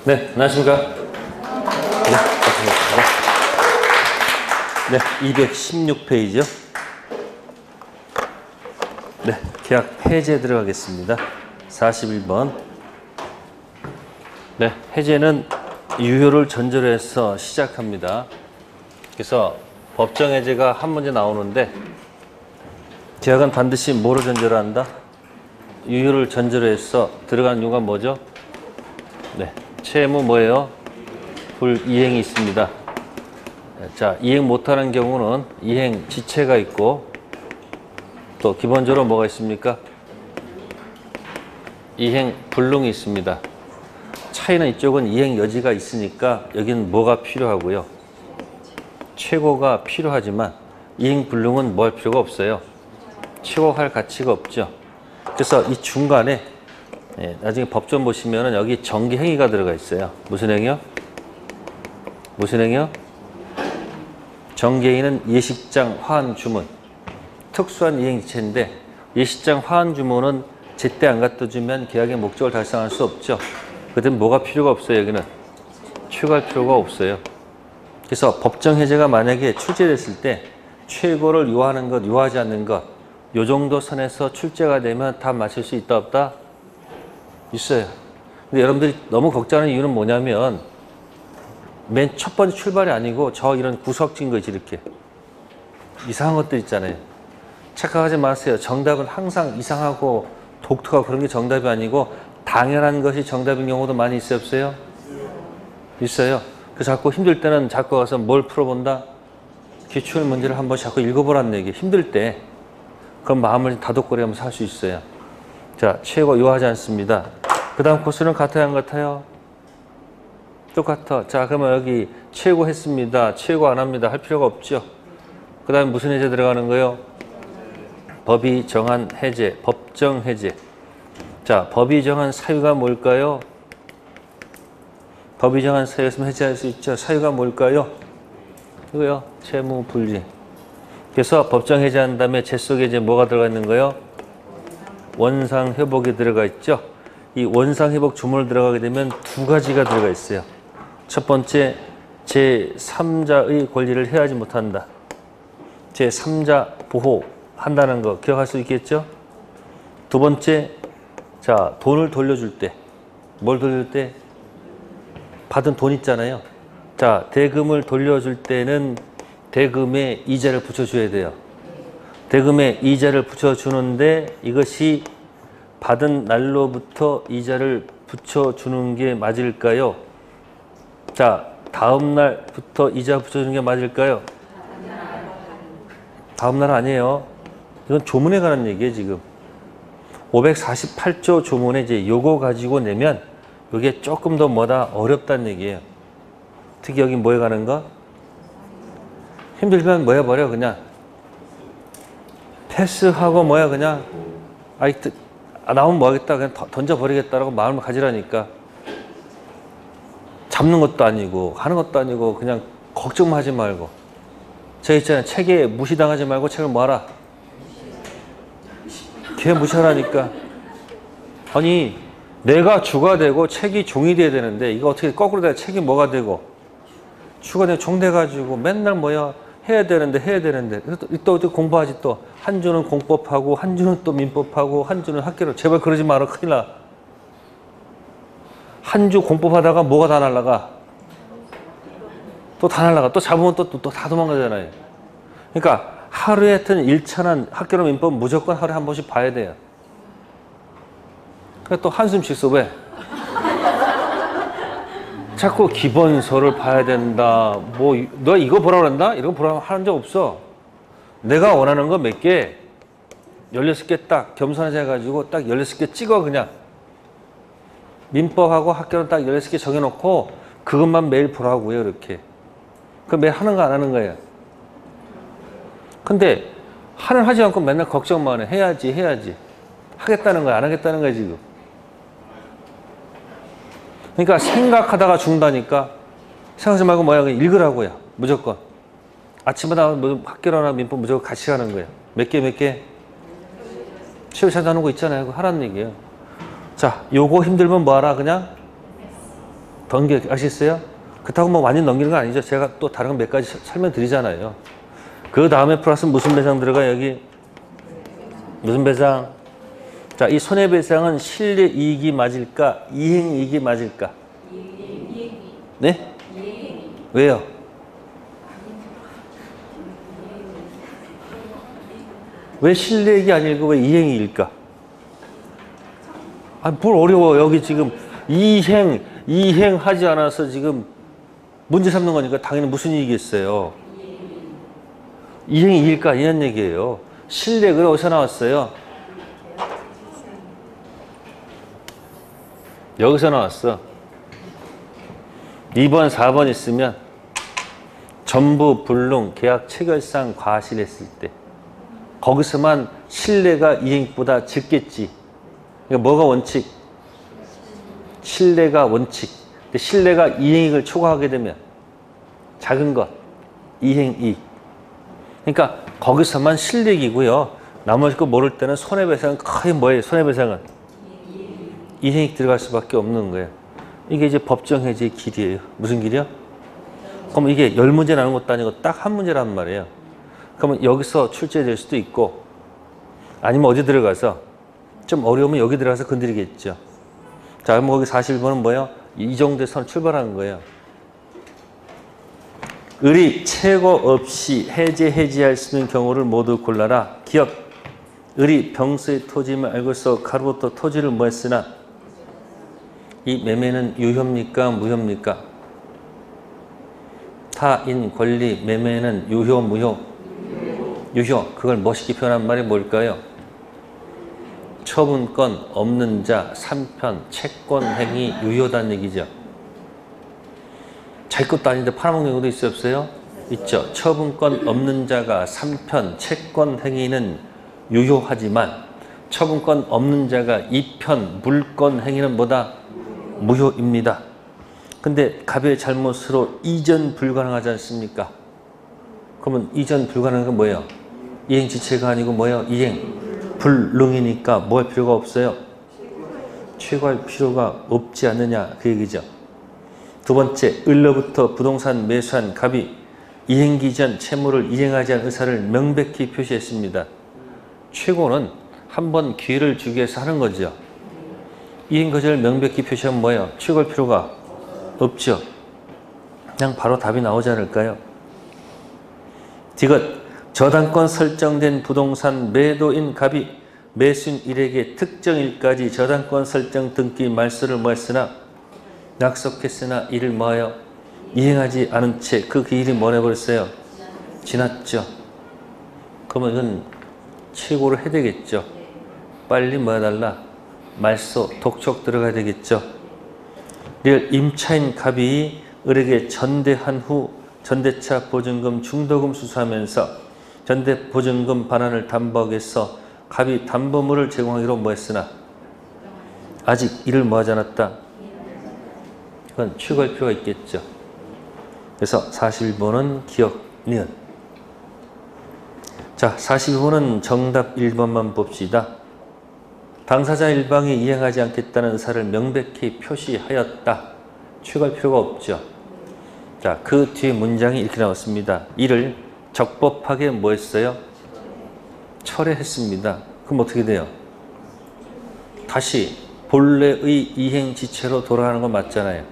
네, 안녕하십니까. 네, 216페이지요. 네, 계약 폐재 들어가겠습니다. 41번. 네, 해제는 유효를 전제로 해서 시작합니다. 그래서 법정 해제가 한 문제 나오는데 계약은 반드시 뭐로 전제로 한다? 유효를 전제로 해서 들어간 이유가 뭐죠? 네, 채무 뭐예요? 불이행이 있습니다. 자, 이행 못하는 경우는 이행 지체가 있고 또 기본적으로 뭐가 있습니까? 이행 불능이 있습니다. 차이는 이쪽은 이행 여지가 있으니까 여기는 뭐가 필요하고요. 최고가 필요하지만 이행 불능은 뭐 할 필요가 없어요. 최고할 가치가 없죠. 그래서 이 중간에 나중에 법전 보시면은 여기 정기행위가 들어가 있어요. 무슨 행위요? 무슨 행위요? 정기행위는 예식장 화한 주문. 특수한 이행지체인데 예식장 화한 주문은 제때 안 갖다 주면 계약의 목적을 달성할 수 없죠. 그땐 뭐가 필요가 없어요. 여기는 최고할 필요가 없어요. 그래서 법정 해제가 만약에 출제됐을 때 최고를 요하는 것, 요하지 않는 것, 요 정도 선에서 출제가 되면 다 맞출 수 있다 없다? 있어요. 근데 여러분들이 너무 걱정하는 이유는 뭐냐면 맨 첫 번째 출발이 아니고 저 이런 구석진 거지. 이렇게 이상한 것들 있잖아요. 착각하지 마세요. 정답은 항상 이상하고 독특하고 그런 게 정답이 아니고 당연한 것이 정답인 경우도 많이 있어요, 없어요? 있어요. 그래서 자꾸 힘들 때는 자꾸 가서 뭘 풀어본다? 기출 문제를 한번 자꾸 읽어보라는 얘기. 힘들 때 그럼 마음을 다독거리면서 할 수 있어요. 자, 최고 요하지 않습니다. 그 다음 코스는 같아요, 안 같아요? 똑같아. 자, 그러면 여기 최고 했습니다. 최고 안 합니다. 할 필요가 없죠. 그 다음에 무슨 해제 들어가는 거예요? 법이 정한 해제, 법정 해제. 자, 법이 정한 사유가 뭘까요? 법이 정한 사유였으면 해제할 수 있죠. 사유가 뭘까요? 이거요. 채무 불이행. 그래서 법정 해제한 다음에 제 속에 이제 뭐가 들어가 있는 거예요? 원상 회복이 들어가 있죠. 이 원상 회복 주문을 들어가게 되면 두 가지가 들어가 있어요. 첫 번째, 제3자의 권리를 해하지 못한다. 제3자 보호한다는 거 기억할 수 있겠죠? 두 번째, 자, 돈을 돌려줄 때, 뭘 돌려줄 때? 받은 돈 있잖아요. 자, 대금을 돌려줄 때는 대금에 이자를 붙여줘야 돼요. 대금에 이자를 붙여주는데 이것이 받은 날로부터 이자를 붙여주는 게 맞을까요? 자, 다음 날부터 이자 붙여주는 게 맞을까요? 다음 날 아니에요. 이건 조문에 관한 얘기예요, 지금. 548조 조문에 이제 요거 가지고 내면 이게 조금 더 뭐다 어렵다는 얘기예요. 특히 여기 뭐에 가는 거? 힘들면 뭐 해버려, 그냥. 패스하고 뭐야, 그냥. 나오면 뭐 하겠다. 그냥 던져버리겠다라고 마음을 가지라니까. 잡는 것도 아니고, 하는 것도 아니고, 그냥 걱정만 하지 말고. 저 있잖아요. 책에 무시당하지 말고 책을 뭐 하라? 걔 무시하라니까. 아니, 내가 주가 되고 책이 종이 돼야 되는데, 이거 어떻게 거꾸로 돼야 책이 뭐가 되고, 주가 되고 종 돼가지고 맨날 뭐야? 해야 되는데. 또 공부하지 또. 한 주는 공법하고, 한 주는 또 민법하고, 한 주는 학교로. 제발 그러지 마라. 큰일 나. 한 주 공법하다가 뭐가 다 날라가? 또 다 날라가. 또 잡으면 또 다 도망가잖아요. 그러니까 하루에 하여튼 1차는 학교로 민법 무조건 하루에 한 번씩 봐야 돼요. 그러니까 또 한숨씩 써. 왜? 자꾸 기본서를 봐야 된다. 뭐, 너 이거 보라고 그랬나? 이런 거 보라고 하는 적 없어. 내가 원하는 거 몇 개, 16개 딱 겸손하게 해가지고 딱 16개 찍어, 그냥. 민법하고 학교는 딱 16개 정해놓고 그것만 매일 보라고요, 이렇게. 그 매일 하는 거 안 하는 거예요. 근데 하지 않고 맨날 걱정만 해. 해야지. 하겠다는 거야, 안 하겠다는 거야, 지금. 그러니까 생각하다가 죽는다니까. 생각하지 말고 뭐야, 그냥 읽으라고요. 무조건. 아침마다 학교나 민법 무조건 같이 가는 거예요. 몇 개? 최후 찾아놓은 거 있잖아요. 그거 하라는 얘기예요. 자, 요거 힘들면 뭐 하라, 그냥? 아시겠어요? 그렇다고 뭐 완전 넘기는 거 아니죠. 제가 또 다른 거 몇 가지 설명드리잖아요. 그 다음에 플러스 무슨 배상 들어가 여기? 무슨 배상? 자, 이 손해배상은 실례이익이 맞을까? 이행이익이 맞을까? 네? 왜요? 왜 실례이익이 아니고 왜 이행이일까? 아, 뭘 어려워. 여기 지금 이행하지 않아서 지금 문제 삼는 거니까 당연히 무슨 이익이 있어요? 이행이일까? 이런 얘기예요. 실례가 어디서 나왔어요? 여기서 나왔어. 2번, 4번 있으면 전부 불능, 계약 체결상 과실했을 때 거기서만 실례가 이행보다 적겠지. 그러니까 뭐가 원칙? 실례가 원칙. 근데 실례가 이행이익을 초과하게 되면 작은 것, 이행이익. 그러니까 거기서만 실례이익이고요. 나머지 거 모를 때는 손해배상은 거의 뭐예요? 손해배상은 이행이익 들어갈 수밖에 없는 거예요. 이게 이제 법정 해지의 길이에요. 무슨 길이요? 그럼 이게 10문제 나는 것도 아니고 딱 한 문제란 말이에요. 그러면 여기서 출제될 수도 있고 아니면 어디 들어가서 좀 어려우면 여기 들어가서 건드리겠죠. 자, 그럼 거기 41번은 뭐예요? 이 정도에서 출발하는 거예요. 을이 최고 없이 해지할 수 있는 경우를 모두 골라라. 기억. 을이 병서의 토지임을 알고서 가로부터 토지를 뭐 했으나 이 매매는 유효입니까? 무효입니까? 타인 권리 매매는 유효, 무효? 유효. 그걸 멋있게 표현한 말이 뭘까요? 처분권 없는 자 3편 채권 행위 유효다는 얘기죠. 자기 것도 아닌데 팔아먹는 경우도 있어요, 없어요? 있죠. 처분권 없는 자가 3편 채권 행위는 유효하지만 처분권 없는 자가 2편 물권 행위는 뭐다? 무효입니다. 근데 갑의 잘못으로 이전 불가능하지 않습니까? 그러면 이전 불가능한 건 뭐예요? 이행지체가 아니고 뭐예요? 이행 불능이니까 뭐 할 필요가 없어요? 최고할 필요가 없지 않느냐 그 얘기죠. 두 번째, 을로부터 부동산 매수한 갑이 이행기 전 채무를 이행하지 않은 의사를 명백히 표시했습니다. 최고는 한번 기회를 주기 위해서 하는 거죠. 이행 거절을 명백히 표시하면 뭐예요? 취소할 필요가 없죠. 그냥 바로 답이 나오지 않을까요? 디귿. 저당권 설정된 부동산 매도인 갑이 매수인 일에게 특정일까지 저당권 설정 등기 말소를 뭐 했으나 약속했으나 이를 뭐하여 이행하지 않은 채 그 기일이 뭐 해버렸어요? 지났죠. 그러면 이건 최고로 해야 되겠죠. 빨리 뭐 해달라? 말소, 독촉 들어가야 되겠죠. 리얼 임차인 갑이 을에게 전대한 후 전대차 보증금 중도금 수수하면서 전대 보증금 반환을 담보하겠어 갑이 담보물을 제공하기로 뭐 했으나 아직 이를 뭐 하지 않았다. 이건 취소할 필요가 있겠죠. 그래서 41번은 기억, 니은. 자, 42번은 정답 1번만 봅시다. 당사자 일방이 이행하지 않겠다는 의사를 명백히 표시하였다. 취소할 필요가 없죠. 자, 그 뒤에 문장이 이렇게 나왔습니다. 이를 적법하게 뭐 했어요? 철회했습니다. 그럼 어떻게 돼요? 다시 본래의 이행지체로 돌아가는 건 맞잖아요.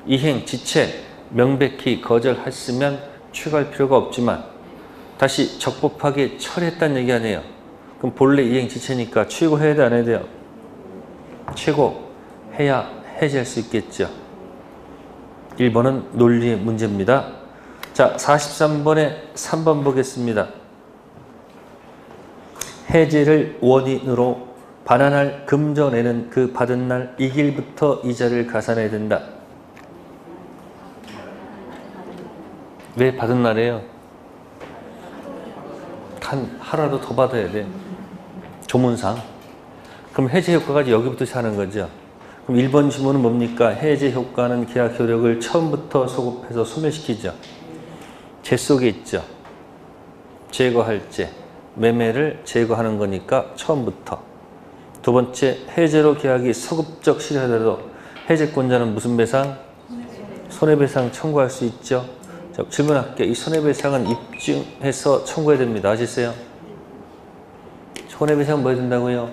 이행지체 명백히 거절했으면 취소할 필요가 없지만 다시 적법하게 철회했다는 얘기 아니에요. 그럼 본래 이행지체니까 취소해야 돼, 안 해야 돼요? 취소해야 해지할 수 있겠죠. 1번은 논리의 문제입니다. 자, 43번에 3번 보겠습니다. 해지를 원인으로 반환할 금전에는 그 받은 날 이길부터 이자를 가산해야 된다. 왜 받은 날이에요? 한 하루라도 더 받아야 돼. 조문상. 그럼 해지 효과가 여기부터 시작하는 거죠. 그럼 1번 지문은 뭡니까? 해지 효과는 계약 효력을 처음부터 소급해서 소멸시키죠. 제 속에 있죠. 제거할 제. 매매를 제거하는 거니까 처음부터. 두 번째, 해제로 계약이 소급적 실효하더라도 해제권자는 무슨 배상? 손해배상 청구할 수 있죠. 자, 질문할게요. 이 손해배상은 입증해서 청구해야 됩니다. 아시겠어요? 손해배상 뭐 해야 된다고요?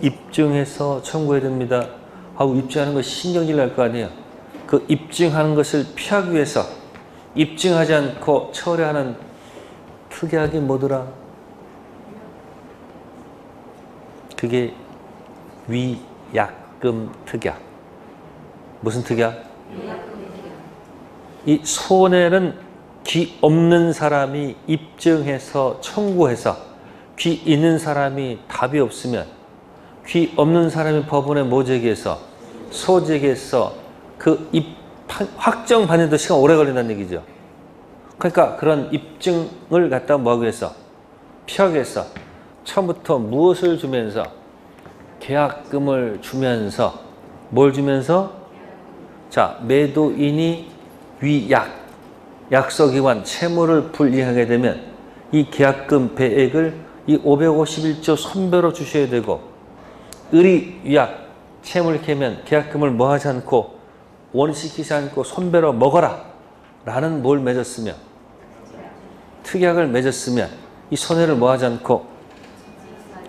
입증해서 청구해야 됩니다. 하고 입증하는 거 신경질 날 거 아니에요. 그 입증하는 것을 피하기 위해서 입증하지 않고 처리하는 특약이 뭐더라? 그게 위약금 특약. 무슨 특약? 이 손해는 귀 없는 사람이 입증해서 청구해서 귀 있는 사람이 답이 없으면 귀 없는 사람이 법원에 뭐 제기해서 소제기해서 그 확정받는 데 시간 오래 걸린다는 얘기죠. 그러니까 그런 입증을 갖다 뭐 하기 위해서 피하기 위해서 처음부터 무엇을 주면서 계약금을 주면서 뭘 주면서 자 매도인이 약속기관 채무를 불이행하게 되면 이 계약금 배액을 이 551조 선배로 주셔야 되고 의리 위약 채무를 캐면 계약금을 뭐 하지 않고 원시키지 않고 손배로 먹어라 라는 뭘 맺었으면 특약을 맺었으면 이 손해를 뭐 하지 않고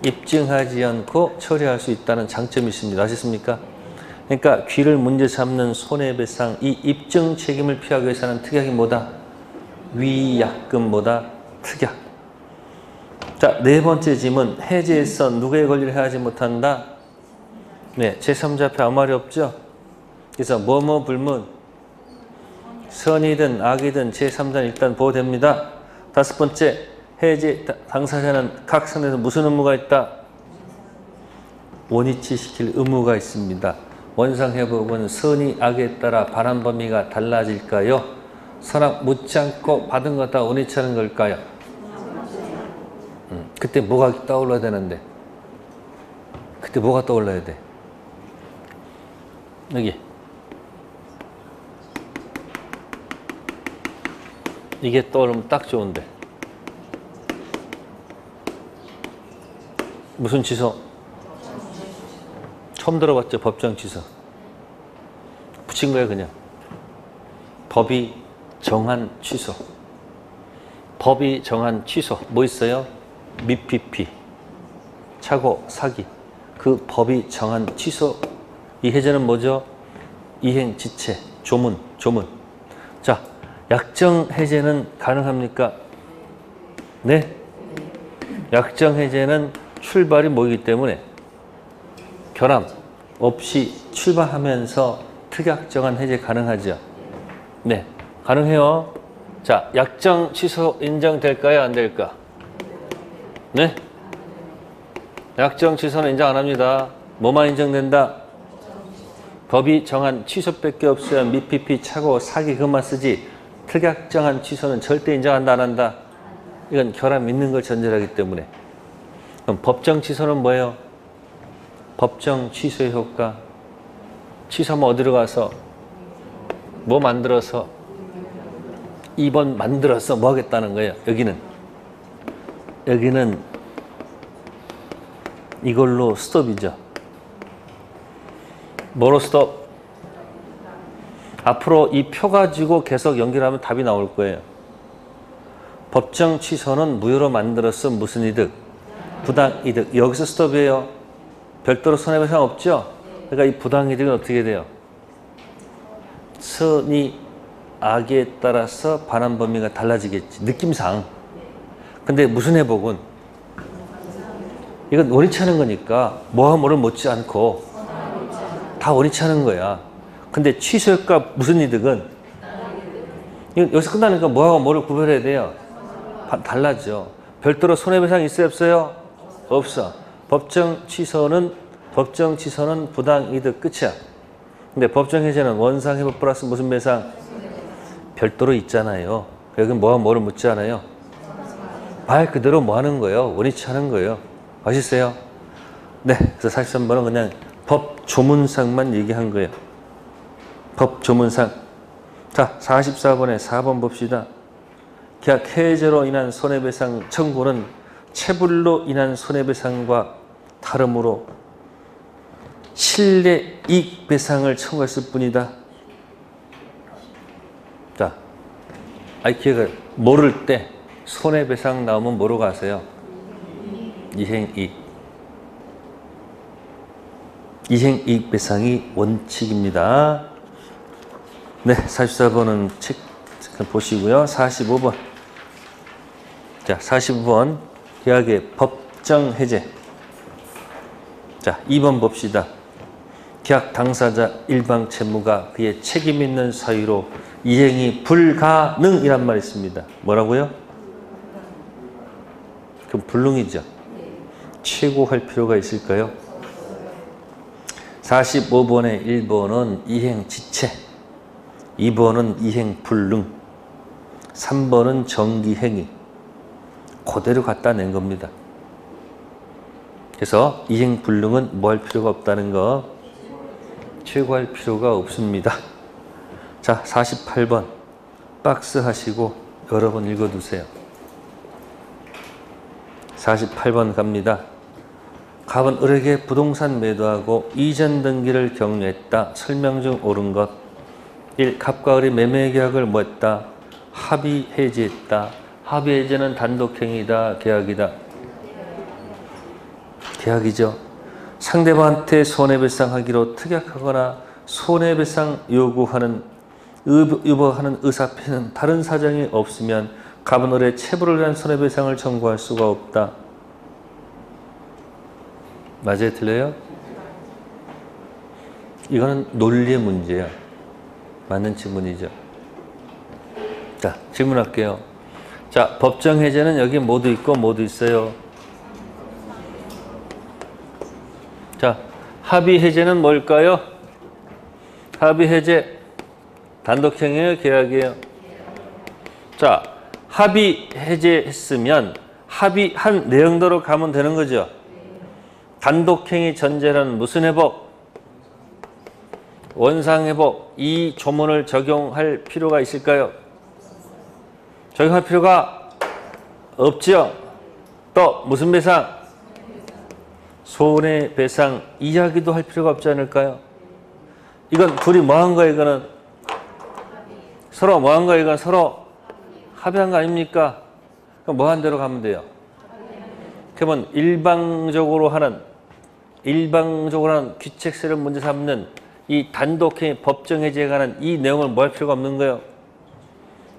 입증하지 않고 처리할 수 있다는 장점이 있습니다. 아셨습니까? 그러니까 귀를 문제 삼는 손해배상 이 입증 책임을 피하기 위해서는 특약이 뭐다? 위약금보다 특약. 자, 네 번째 질문. 해제에서 누구의 권리를 해하지 못한다? 네, 제3자 앞에 아무 말이 없죠? 그래서 뭐뭐 불문 선이든 악이든 제3자는 일단 보호됩니다. 다섯 번째, 해제 당사자는 각 선에서 무슨 의무가 있다? 원위치시킬 의무가 있습니다. 원상회복은 선이 악에 따라 발한 범위가 달라질까요? 선악 묻지 않고 받은 것 다 원위치하는 걸까요? 그때 뭐가 떠올라야 되는데? 그때 뭐가 떠올라야 돼? 여기 이게 떠오르면 딱 좋은데 무슨 취소? 처음 들어봤죠? 법정 취소 붙인 거예요 그냥. 법이 정한 취소. 법이 정한 취소 뭐 있어요? 미피피 착오 사기 그 법이 정한 취소. 이 해제는 뭐죠? 이행지체 조문. 자, 약정 해제는 가능합니까? 네? 약정 해제는 출발이 뭐이기 때문에 결함 없이 출발하면서 특약정한 해제 가능하죠? 네, 가능해요. 자, 약정 취소 인정될까요? 안 될까? 네? 약정 취소는 인정 안 합니다. 뭐만 인정된다? 법이 정한 취소밖에 없어야 미피피 착오 사기 그것만 쓰지 특약정한 취소는 절대 인정한다 안 한다? 이건 결함 있는 걸 전제하기 때문에. 그럼 법정 취소는 뭐예요? 법정 취소의 효과. 취소하면 어디로 가서 뭐 만들어서 2번 만들어서 뭐 하겠다는 거예요. 여기는 이걸로 스톱이죠. 뭐로 스톱? 앞으로 이 표 가지고 계속 연결하면 답이 나올 거예요. 법정 취소는 무효로 만들어서 무슨 이득? 부당이득. 여기서 스톱이에요. 별도로 손해배상 없죠? 그러니까 이 부당이득은 어떻게 돼요? 선이 악에 따라서 반환 범위가 달라지겠지. 느낌상. 근데 무슨 회복은? 이건 원위치하는 거니까 뭐와 뭐를 못지 않고 다 원위치하는 거야. 근데 취소효과 무슨 이득은? 여기서 끝나니까 뭐하고 뭐를 구별해야 돼요? 달라져. 별도로 손해배상 있어요 없어요? 없어. 법정 취소는 부당이득 끝이야. 근데 법정 해제는 원상회복 플러스 무슨 배상? 별도로 있잖아요. 여기는 뭐하고 뭐를 묻지 않아요? 말 그대로 뭐 하는 거예요? 원위치하는 거예요. 아시세요? 네, 그래서 43번은 그냥 법 조문상만 얘기한 거예요. 법 조문상. 자, 44번에 4번 봅시다. 계약 해제로 인한 손해배상 청구는 체불로 인한 손해배상과 다르므로 실례이익배상을 청구했을 뿐이다. 자, 기회가 모를 때 손해배상 나오면 뭐로 가세요? 이행이익. 이행이익배상이 원칙입니다. 네, 44번은 책 보시고요. 45번. 자, 45번 계약의 법정해제. 자, 2번 봅시다. 계약 당사자 일방 채무가 그의 책임 있는 사유로 이행이 불가능이란 말이 있습니다. 뭐라고요? 그럼 불능이죠. 최고할 필요가 있을까요? 45번의 1번은 이행지체, 2번은 이행불능, 3번은 정기행위. 그대로 갖다 낸 겁니다. 그래서 이행불능은 뭐 할 필요가 없다는 거, 최고할 필요가 없습니다. 자, 48번 박스 하시고 여러 번 읽어두세요. 48번 갑니다. 갑은 을에게 부동산 매도하고 이전 등기를 격려했다. 설명 중 옳은 것. 1. 갑과 을이 매매 계약을 뭐 했다? 합의 해지했다. 합의 해지는 단독행위다, 계약이다? 계약이죠. 상대방한테 손해배상하기로 특약하거나 손해배상 요구하는 의사표는 다른 사정이 없으면 갑은 을의 체불을 위한 손해배상을 청구할 수가 없다. 맞아요? 틀려요? 이거는 논리의 문제야. 맞는 질문이죠. 자, 질문할게요. 자, 법정해제는 여기 모두 있고 모두 있어요. 자, 합의해제는 뭘까요? 합의해제 단독행위예요, 계약이에요? 자, 합의해제했으면 합의한 내용대로 가면 되는 거죠. 단독행위 전제는 무슨 회복? 원상회복. 이 조문을 적용할 필요가 있을까요? 적용할 필요가 없지요. 또 무슨 배상? 손해배상 이야기도 할 필요가 없지 않을까요? 이건 둘이 뭐 한 거예요? 이거는 서로 뭐 한 거예요? 이건 서로 합의한 거 아닙니까? 그럼 뭐 한 대로 가면 돼요? 그러면 일방적으로 하는 귀책세를 문제 삼는 이 단독행위 법정해제에 관한 이 내용을 뭐 할 필요가 없는 거예요?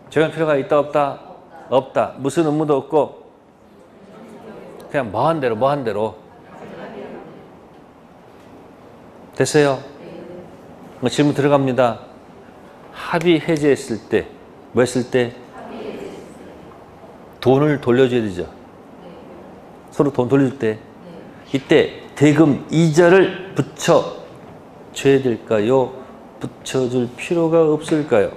적용할 필요가 있다 없다? 없다. 무슨 의무도 없고 그냥 뭐 한 대로 됐어요? 질문 들어갑니다. 합의 해제했을 때 뭐 했을 때? 돈을 돌려줘야 되죠. 서로 돈 돌려줄 때 이때 대금 이자를 붙여줘야 될까요? 붙여줄 필요가 없을까요?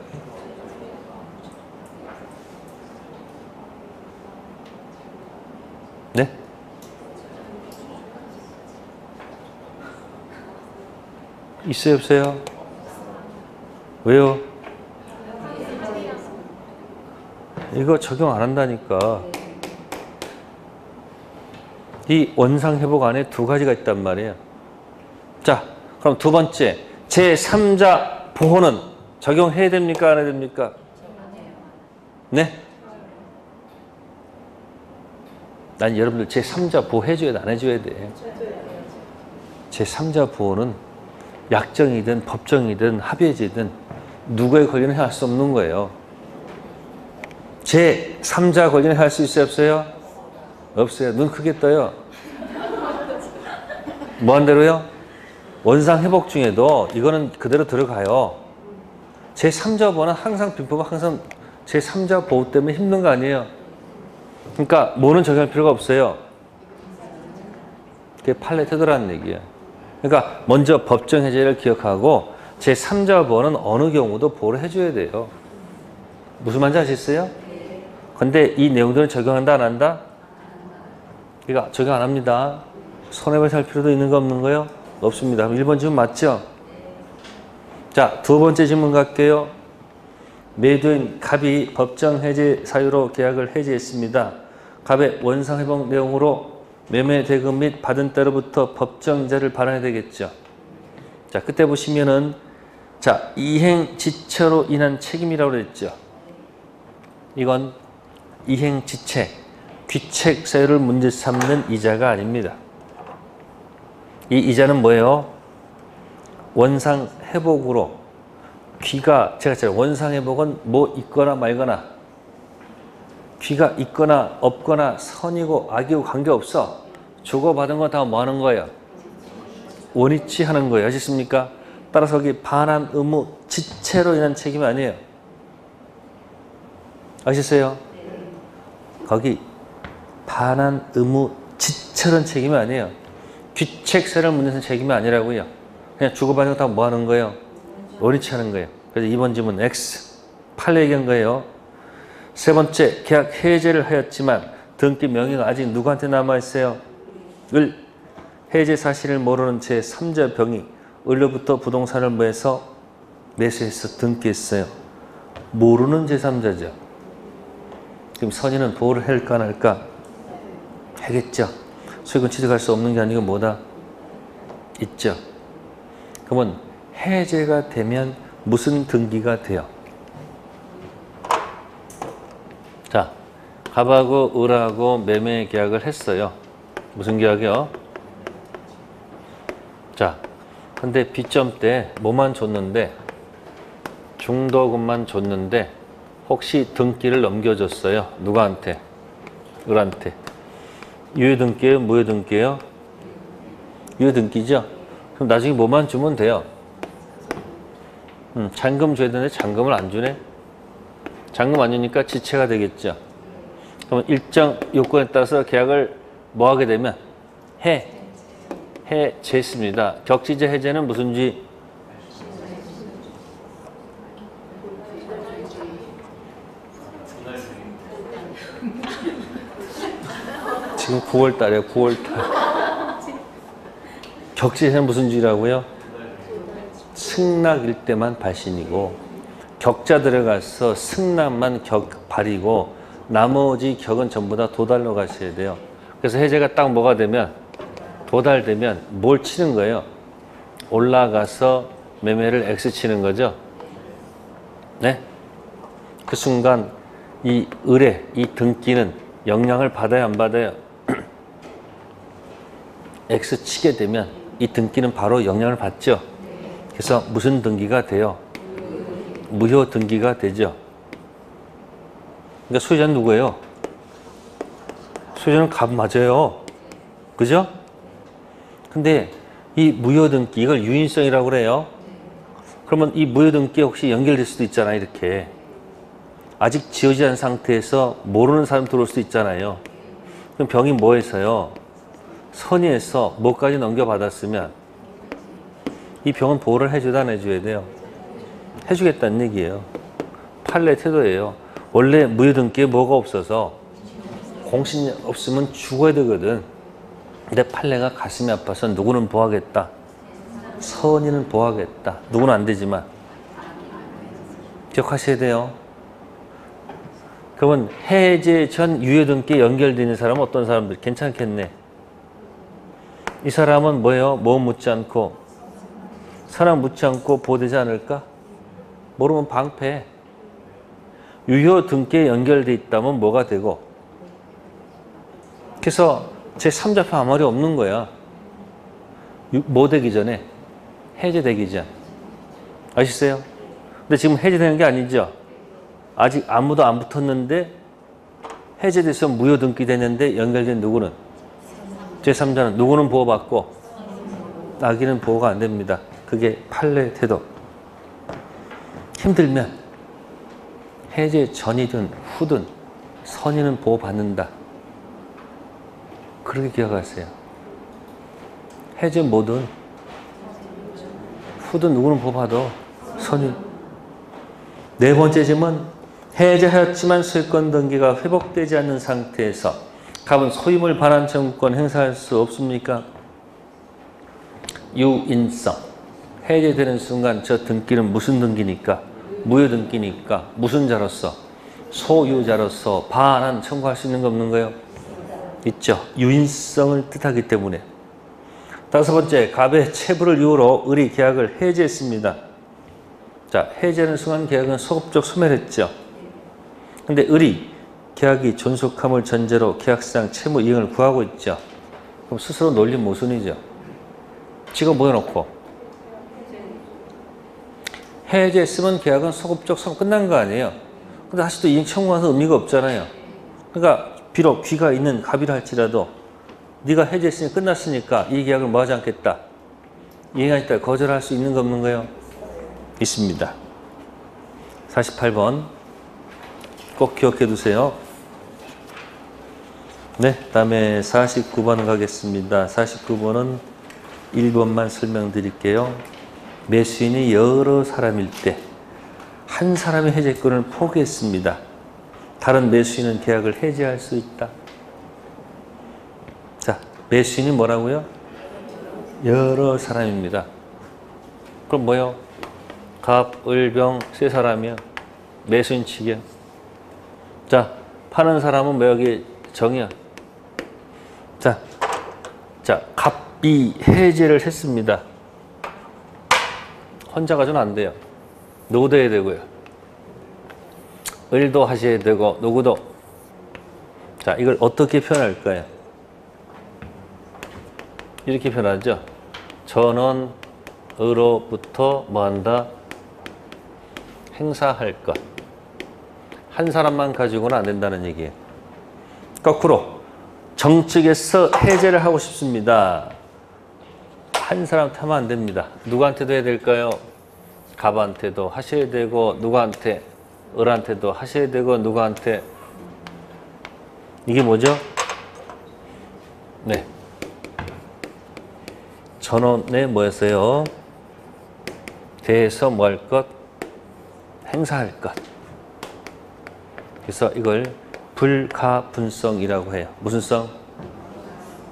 네? 있어요, 없어요? 왜요? 이거 적용 안 한다니까. 이 원상회복 안에 두 가지가 있단 말이에요. 자, 그럼 두 번째, 제3자 보호는 적용해야 됩니까? 안 해야 됩니까? 네? 난 여러분들 제3자 보호해줘야 돼? 안 해줘야 돼? 제3자 보호는 약정이든 법정이든 합의해지든 누구의 권리는 할 수 없는 거예요. 제3자 권리는 할 수 있어요? 없어요? 없어요. 눈 크게 떠요. 뭐 한 대로요? 원상회복 중에도 이거는 그대로 들어가요. 제3자 보호는 항상 민법은 항상 제3자 보호 때문에 힘든 거 아니에요. 그러니까 뭐는 적용할 필요가 없어요. 그게 판례 태도라는 얘기예요. 그러니까 먼저 법정 해제를 기억하고 제3자 보호는 어느 경우도 보호를 해줘야 돼요. 무슨 말인지 아시겠어요? 근데 이 내용들은 적용한다 안 한다? 그러니까 적용 안 합니다. 손해배상 할 필요도 있는 거 없는 거요? 없습니다. 1번 질문 맞죠? 자, 두 번째 질문 갈게요. 매도인 갑이 법정 해제 사유로 계약을 해지했습니다. 갑의 원상회복 내용으로 매매 대금 및 받은 때로부터 법정 이자를 반환해야 되겠죠. 자, 그때 보시면은 자, 이행지체로 인한 책임이라고 그랬죠. 이건 이행지체, 귀책 사유를 문제 삼는 이자가 아닙니다. 이 이자는 뭐예요? 원상 회복으로 귀가 제가 제가 원상 회복은 뭐 있거나 말거나 귀가 있거나 없거나 선이고 악이고 관계없어. 주고받은 거 다 뭐 하는 거예요? 원위치 하는 거예요. 아시겠습니까? 따라서 거기 반환 의무 지체로 인한 책임이 아니에요. 아시겠어요? 거기 반환 의무 지체로는 책임이 아니에요. 귀책사를 문제는 책임이 아니라고요. 그냥 주고받는 거 다 뭐 하는 거예요? 원위치 하는 거예요. 그래서 2번 질문 X. 판례 얘기한 거예요. 세 번째, 계약 해제를 하였지만 등기 명의가 아직 누구한테 남아있어요? 을. 해제 사실을 모르는 제3자 병이 을로부터 부동산을 뭐해서 매수해서 등기했어요. 모르는 제3자죠. 그럼 선의는 보호를 할까 안 할까? 하겠죠. 소유권 취득할 수 없는 게 아니고 뭐다? 있죠. 그러면 해제가 되면 무슨 등기가 돼요? 자, 갑하고 을하고 매매 계약을 했어요. 무슨 계약이요? 자, 근데 B점 때 뭐만 줬는데 중도금만 줬는데 혹시 등기를 넘겨줬어요. 누구한테? 을한테. 유효등기예요? 무효등기예요? 유효등기죠? 그럼 나중에 뭐만 주면 돼요? 잔금 줘야 되는데 잔금을 안 주네? 잔금 안 주니까 지체가 되겠죠. 그러면 일정 요건에 따라서 계약을 뭐 하게 되면 해제했습니다. 격지제 해제는 무슨 지? 지금 9월 달이에요. 9월 달. 격지제는 무슨 주라고요? 승낙일 때만 발신이고 격자 들어가서 승낙만 발이고 나머지 격은 전부 다 도달로 가셔야 돼요. 그래서 해제가 딱 뭐가 되면 도달되면 뭘 치는 거예요? 올라가서 매매를 X 치는 거죠. 네? 그 순간 이 을의 이 등기는 영향을 받아야 안 받아요? X 치게 되면 이 등기는 바로 영향을 받죠. 그래서 무슨 등기가 돼요? 무효 등기가 되죠. 그러니까 소유자는 누구예요? 소유자는 갑 맞아요. 그죠? 근데 이 무효 등기 이걸 유인성이라고 그래요. 그러면 이 무효 등기에 혹시 연결될 수도 있잖아요. 이렇게 아직 지어지지 않은 상태에서 모르는 사람 들어올 수도 있잖아요. 그럼 병이 뭐해서요? 선의에서 뭐까지 넘겨받았으면 이 병은 보호를 해줘야 안 해줘야 돼요? 해주겠다는 얘기예요. 판례 태도예요. 원래 무효 등기에 뭐가 없어서 공신 없으면 죽어야 되거든. 근데 판례가 가슴이 아파서 누구는 보호하겠다. 선의는 보호하겠다. 누구는 안 되지만. 기억하셔야 돼요. 그러면 해제 전 유효 등기에 연결되어 있는 사람은 어떤 사람들? 괜찮겠네. 이 사람은 뭐예요? 뭐 묻지 않고 사람 묻지 않고 보호되지 않을까? 모르면 방패. 유효 등기에 연결되어 있다면 뭐가 되고 그래서 제3자표 아무 말이 없는 거야. 뭐 되기 전에? 해제되기 전. 아시겠어요? 근데 지금 해제되는 게 아니죠. 아직 아무도 안 붙었는데 해제돼서 무효 등기 되는데 연결된 누구는? 제3자는 누구는 보호받고 나기는 보호가 안 됩니다. 그게 판례 태도. 힘들면 해제 전이든 후든 선의는 보호받는다. 그렇게 기억하세요. 해제 뭐든 후든 누구는 보호받아. 선의. 네 번째 질문. 해제하였지만 소유권 등기가 회복되지 않는 상태에서 갑은 소유물 반환 청구권 행사할 수 없습니까? 유인성. 해제되는 순간 저 등기는 무슨 등기니까? 무효 등기니까 무슨 자로서? 소유자로서 반환 청구할 수 있는 거 없는 거예요? 있죠. 유인성을 뜻하기 때문에 다섯 번째, 갑의 체불을 이유로 을이 계약을 해지했습니다. 자, 해제하는 순간 계약은 소급적 소멸했죠. 근데 을이 계약이 존속함을 전제로 계약상 채무 이행을 구하고 있죠. 그럼 스스로 놀림 모순이죠. 지금 모여놓고 해제했으면 계약은 소급적 소멸 끝난 거 아니에요. 근데 다시 또 이행 청구하는 의미가 없잖아요. 그러니까 비록 귀가 있는 갑이라 할지라도 네가 해제했으니 끝났으니까 이 계약을 뭐 하지 않겠다. 이행하겠다. 거절할 수 있는 거 없는 거예요? 있습니다. 48번 꼭 기억해 두세요. 네, 다음에 49번 가겠습니다. 49번은 1번만 설명드릴게요. 매수인이 여러 사람일 때 한 사람의 해제권을 포기했습니다. 다른 매수인은 계약을 해제할 수 있다. 자, 매수인이 뭐라고요? 여러 사람입니다. 그럼 뭐요? 갑, 을, 병 세 사람이요. 매수인 측이요. 자, 파는 사람은 뭐 여기 정이야. 자, 갑이 해제를 했습니다. 혼자 가져는 안 돼요. 누구도 해야 되고요. 을도 하셔야 되고 누구도. 자, 이걸 어떻게 표현할까요? 이렇게 표현하죠. 전원으로부터 뭐한다? 행사할 것. 한 사람만 가지고는 안 된다는 얘기예요. 거꾸로 정측에서 해제를 하고 싶습니다. 한 사람한테 하면 안 됩니다. 누구한테도 해야 될까요? 갑한테도 하셔야 되고 누구한테? 을한테도 하셔야 되고 누구한테? 이게 뭐죠? 네. 전원에 뭐였어요? 대해서 뭐 할 것? 행사할 것. 그래서 이걸 불가분성이라고 해요. 무슨 성?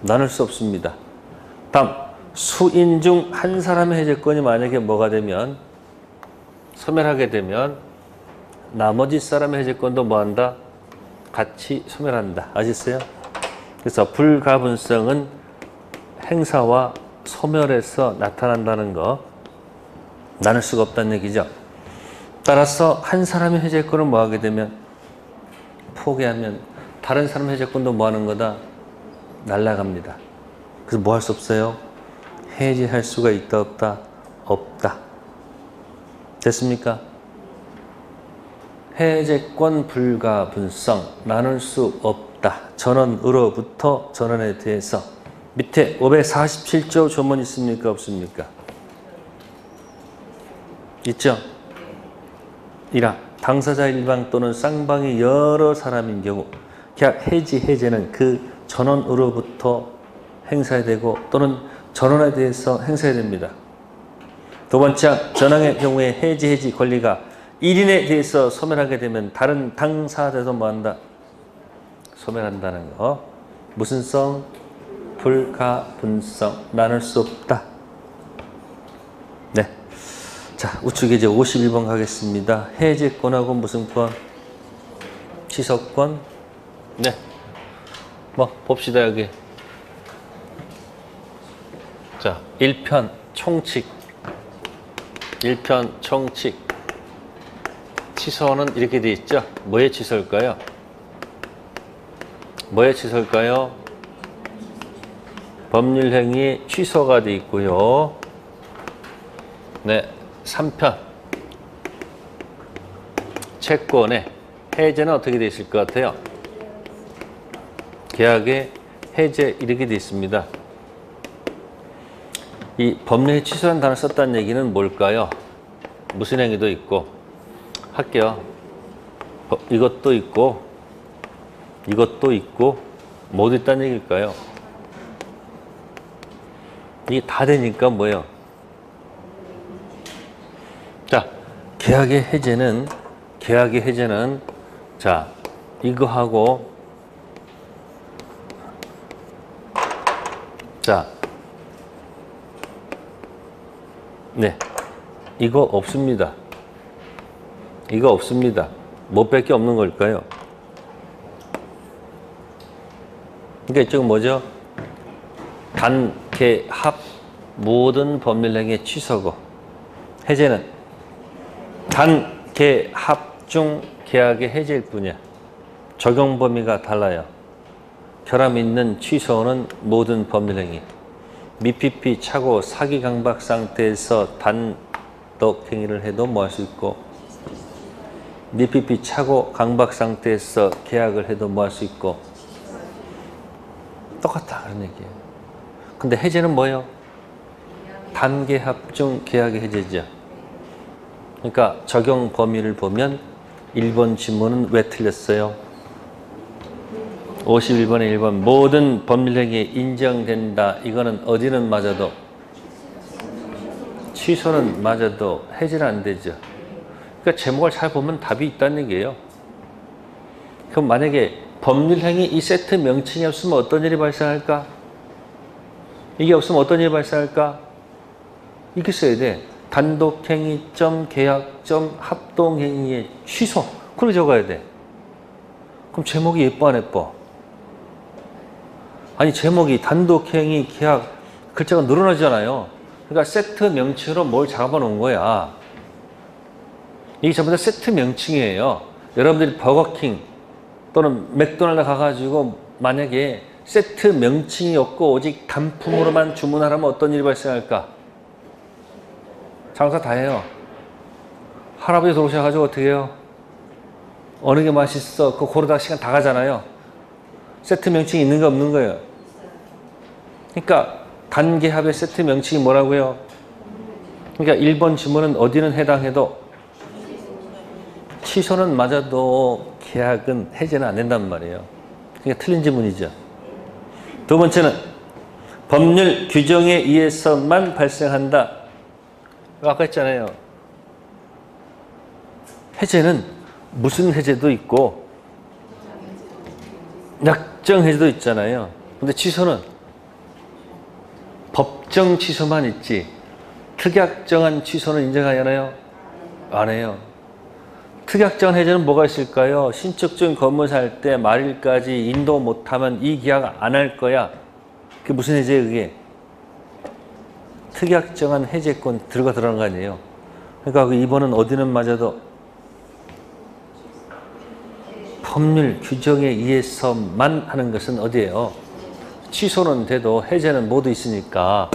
나눌 수 없습니다. 다음, 수인 중 한 사람의 해제권이 만약에 뭐가 되면, 소멸하게 되면 나머지 사람의 해제권도 뭐한다? 같이 소멸한다. 아셨어요? 그래서 불가분성은 행사와 소멸에서 나타난다는 거, 나눌 수가 없다는 얘기죠. 따라서 한 사람의 해제권을 뭐 하게 되면, 포기하면 다른 사람의 해제권도 뭐 하는 거다? 날아갑니다. 그래서 뭐 할 수 없어요? 해제할 수가 있다 없다? 없다. 됐습니까? 해제권 불가분성, 나눌 수 없다. 전원으로부터 전원에 대해서. 밑에 547조 조문 있습니까? 없습니까? 있죠? 1항, 당사자 일방 또는 쌍방이 여러 사람인 경우 계약 해제는 그 전원으로부터 행사해야 되고 또는 전원에 대해서 행사해야 됩니다. 두 번째 항, 전항의 경우에 해지 권리가 1인에 대해서 소멸하게 되면 다른 당사자도 뭐한다? 소멸한다는 거. 무슨 성? 불가분성. 나눌 수 없다. 네. 자, 우측에 이제 51번 가겠습니다. 해제권하고 무슨 권? 취소권. 네. 뭐 봅시다 여기. 자, 1편 총칙. 1편 총칙. 취소는 이렇게 돼 있죠. 뭐의 취소일까요? 뭐의 취소일까요? 법률행위 취소가 돼 있고요. 네, 3편 채권의 해제는 어떻게 돼 있을 것 같아요? 계약의 해제 이렇게 돼 있습니다. 이 법률행위 취소라는 단어를 썼다는 얘기는 뭘까요? 무슨 행위도 있고 할게요. 이것도 있고 이것도 있고 모두 있다는 얘기일까요? 이게 다 되니까 뭐예요? 자, 계약의 해제는 자, 이거하고 자, 네, 이거 없습니다. 이거 없습니다. 뭐 밖에 없는 걸까요? 그러니까 이쪽은 뭐죠? 단 개합 모든 법률행위 취소고, 해제는 단 개합 중 계약의 해제일 뿐이야. 적용 범위가 달라요. 결함 있는 취소는 모든 법률행위. 미피피 차고 사기 강박 상태에서 단독 행위를 해도 뭐 할 수 있고, 미피피 차고 강박 상태에서 계약을 해도 뭐 할 수 있고, 똑같다 그런 얘기예요. 근데 해제는 뭐예요? 단계합 중 계약의 해제죠. 그러니까 적용 범위를 보면 1번 지문은 왜 틀렸어요? 51번에 1번 모든 법률행위에 인정된다. 이거는 어디는 맞아도, 취소는 맞아도 해제는 안 되죠. 그러니까 제목을 잘 보면 답이 있다는 얘기예요. 그럼 만약에 법률행위 이 세트 명칭이 없으면 어떤 일이 발생할까? 이게 없으면 어떤 일이 발생할까? 이렇게 써야 돼. 단독행위 점 계약 점 합동행위의 취소. 그렇게 적어야 돼. 그럼 제목이 예뻐 안 예뻐? 아니 제목이 단독행위 계약 글자가 늘어나잖아요. 그러니까 세트 명칭으로 뭘 잡아 놓은 거야. 이게 전부 다 세트 명칭이에요. 여러분들이 버거킹 또는 맥도날드 가가지고 만약에 세트 명칭이 없고 오직 단품으로만 주문하라면 어떤 일이 발생할까? 장사 다 해요. 할아버지 들어오셔가지고 어떻게 해요? 어느 게 맛있어? 그거 고르다가 시간 다 가잖아요. 세트 명칭이 있는 거 없는 거예요. 그러니까 단계합의 세트 명칭이 뭐라고요? 그러니까 1번 지문은 어디는 해당해도 취소는 맞아도 계약은 해제는 안 된단 말이에요. 그러니까 틀린 지문이죠. 두 번째는 법률 규정에 의해서만 발생한다. 아까 했잖아요. 해제는 무슨 해제도 있고 약정 해제도 있잖아요. 근데 취소는 법정 취소만 있지 특약정한 취소는 인정하잖아요. 안 해요. 특약정한 해제는 뭐가 있을까요? 신축적인 건물 살 때 말일까지 인도 못하면 이 계약 안 할 거야. 그게 무슨 해제예요 그게? 특약정한 해제권 들어가는 거 아니에요. 그러니까 그 2번은 어디는 맞아도 법률 규정에 의해서만 하는 것은 어디예요? 취소는 돼도 해제는 모두 있으니까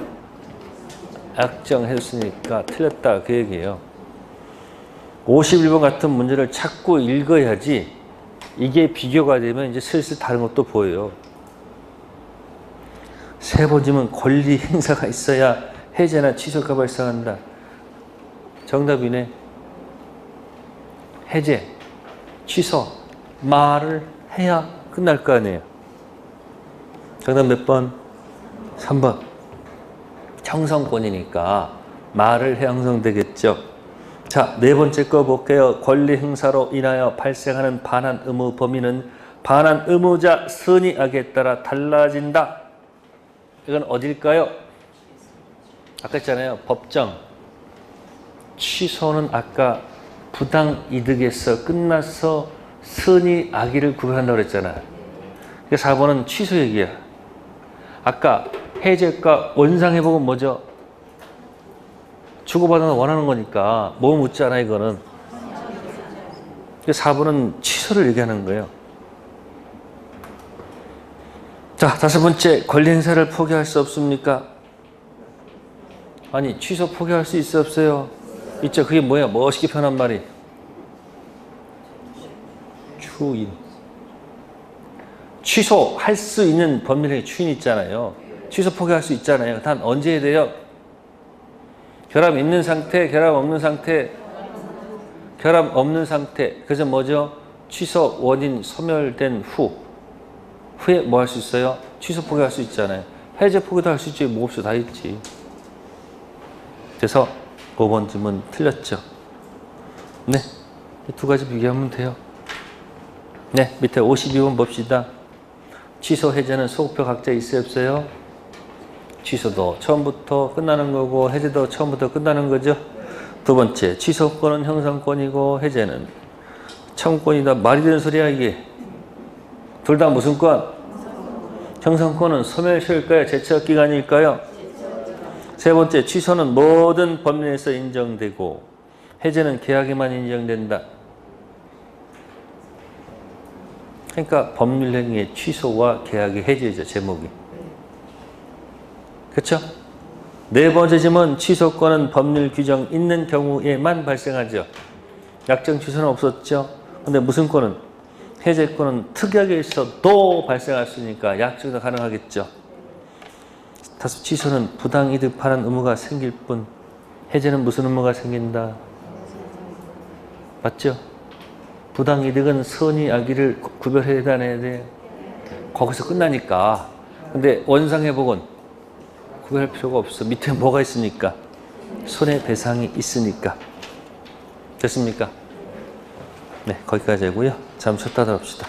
약정했으니까 틀렸다 그 얘기예요. 51번 같은 문제를 자꾸 읽어야지 이게 비교가 되면 이제 슬슬 다른 것도 보여요. 세 번째는 권리 행사가 있어야 해제나 취소가 발생한다. 정답이네. 해제, 취소, 말을 해야 끝날 거 아니에요. 정답 몇 번? 3번. 형성권이니까 말을 해야 형성되겠죠. 자, 네 번째 거 볼게요. 권리 행사로 인하여 발생하는 반환 의무 범위는 반환 의무자 선의악에 따라 달라진다. 이건 어딜까요? 아까 했잖아요. 법정. 취소는 아까 부당이득에서 끝나서 선의악의를 구별한다고 그랬잖아요. 4번은 취소 얘기야. 아까 해제과 원상회복은 뭐죠? 주고받아서 원하는 거니까 뭐 묻잖아 이거는. 4번은 취소를 얘기하는 거예요. 자, 다섯 번째, 권리 행사를 포기할 수 없습니까? 아니, 취소 포기할 수 있어 없어요? 있죠. 그게 뭐야? 멋있게 편한 말이. 추인. 취소할 수 있는 법률의 추인이 있잖아요. 취소 포기할 수 있잖아요. 단 언제 해야 돼요? 결함 있는 상태, 결함 없는 상태, 결함 없는 상태. 그래서 뭐죠? 취소 원인 소멸된 후에 뭐 할 수 있어요? 취소 포기할 수 있잖아요. 해제 포기도 할 수 있지. 뭐 없어 다 있지. 그래서 5번 질문 틀렸죠. 네, 이 두 가지 비교하면 돼요. 네, 밑에 52번 봅시다. 취소 해제는 소급표 각자 있어요 없어요? 취소도 처음부터 끝나는 거고 해제도 처음부터 끝나는 거죠. 두 번째, 취소권은 형성권이고 해제는 청권이다. 말이 되는 소리야 이게. 둘 다 무슨 권? 형성권은 소멸시효일까요? 제척기간일까요? 세 번째, 취소는 모든 법률에서 인정되고 해제는 계약에만 인정된다. 그러니까 법률행위의 취소와 계약의 해제죠, 제목이. 그렇죠? 네 번째 질문, 취소권은 법률 규정 있는 경우에만 발생하죠. 약정 취소는 없었죠. 근데 무슨 권은? 해제권은 특약에 있어도 발생할 수 있으니까 약정도 가능하겠죠. 다섯, 취소는 부당이득 파는 의무가 생길 뿐 해제는 무슨 의무가 생긴다? 맞죠? 부당이득은 선의 악의를 구별해야 돼. 거기서 끝나니까. 근데 원상회복은 구별할 필요가 없어. 밑에 뭐가 있으니까? 손해배상이 있으니까. 됐습니까? 네, 거기까지 하고요. 잠시 쉬었다 들어갑시다.